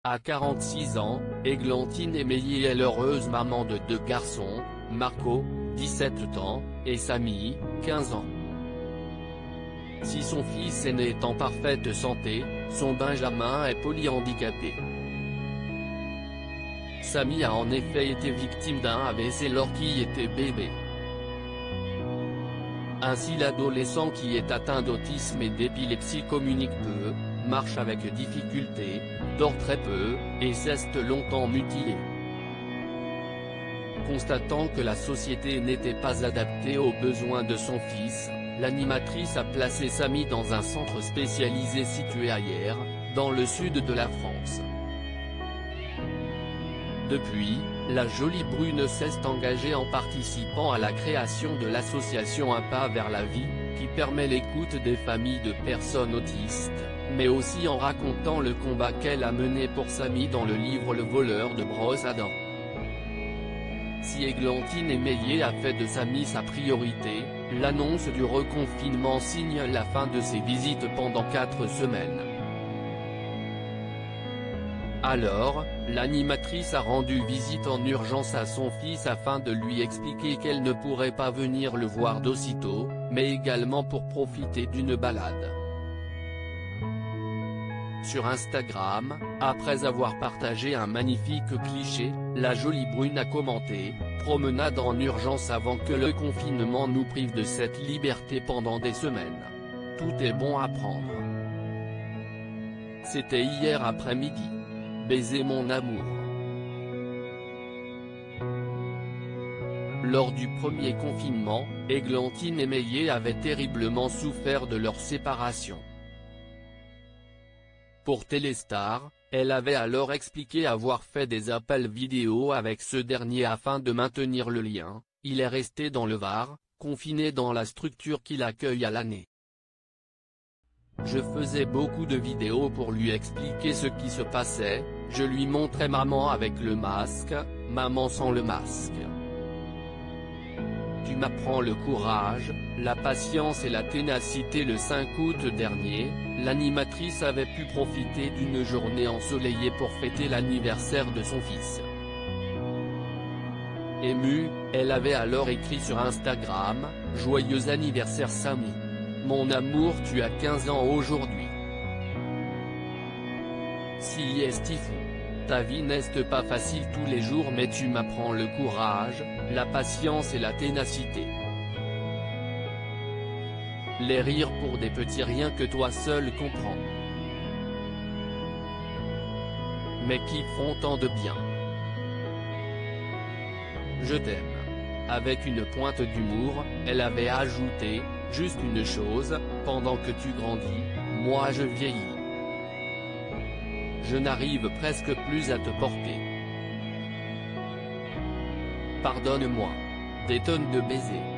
À 46 ans, Églantine Émeillé est l'heureuse maman de 2 garçons, Marco, 17 ans, et Samy, 15 ans. Si son fils aîné est en parfaite santé, son Benjamin est polyhandicapé. Samy a en effet été victime d'un AVC lorsqu'il était bébé. Ainsi l'adolescent qui est atteint d'autisme et d'épilepsie communique peu, marche avec difficulté, dort très peu, et reste longtemps mutilé. Constatant que la société n'était pas adaptée aux besoins de son fils, l'animatrice a placé Samy dans un centre spécialisé situé à Hyères, dans le sud de la France. Depuis, la jolie brune s'est engagée en participant à la création de l'association Un pas vers la vie, qui permet l'écoute des familles de personnes autistes, mais aussi en racontant le combat qu'elle a mené pour Samy dans le livre Le voleur de brosse à dents. Si Églantine Émeillé a fait de Samy sa priorité, l'annonce du reconfinement signe la fin de ses visites pendant 4 semaines. Alors, l'animatrice a rendu visite en urgence à son fils afin de lui expliquer qu'elle ne pourrait pas venir le voir d'aussitôt, mais également pour profiter d'une balade. Sur Instagram, après avoir partagé un magnifique cliché, la jolie brune a commenté « Promenade en urgence avant que le confinement nous prive de cette liberté pendant des semaines. Tout est bon à prendre. C'était hier après-midi. Baiser mon amour ». Lors du premier confinement, Églantine Émeillé avait terriblement souffert de leur séparation. Pour Téléstar, elle avait alors expliqué avoir fait des appels vidéo avec ce dernier afin de maintenir le lien. Il est resté dans le Var, confiné dans la structure qui l'accueille à l'année. Je faisais beaucoup de vidéos pour lui expliquer ce qui se passait, je lui montrais maman avec le masque, maman sans le masque. Tu m'apprends le courage, la patience et la ténacité. Le 5 août dernier, l'animatrice avait pu profiter d'une journée ensoleillée pour fêter l'anniversaire de son fils. Émue, elle avait alors écrit sur Instagram « Joyeux anniversaire Samy. Mon amour, tu as 15 ans aujourd'hui. Si estifou. Ta vie n'est pas facile tous les jours mais tu m'apprends le courage, la patience et la ténacité. Les rires pour des petits riens que toi seul comprends. Mais qui font tant de bien. Je t'aime. » Avec une pointe d'humour, elle avait ajouté « Juste une chose, pendant que tu grandis, moi je vieillis. Je n'arrive presque plus à te porter. Pardonne-moi. Des tonnes de baisers. »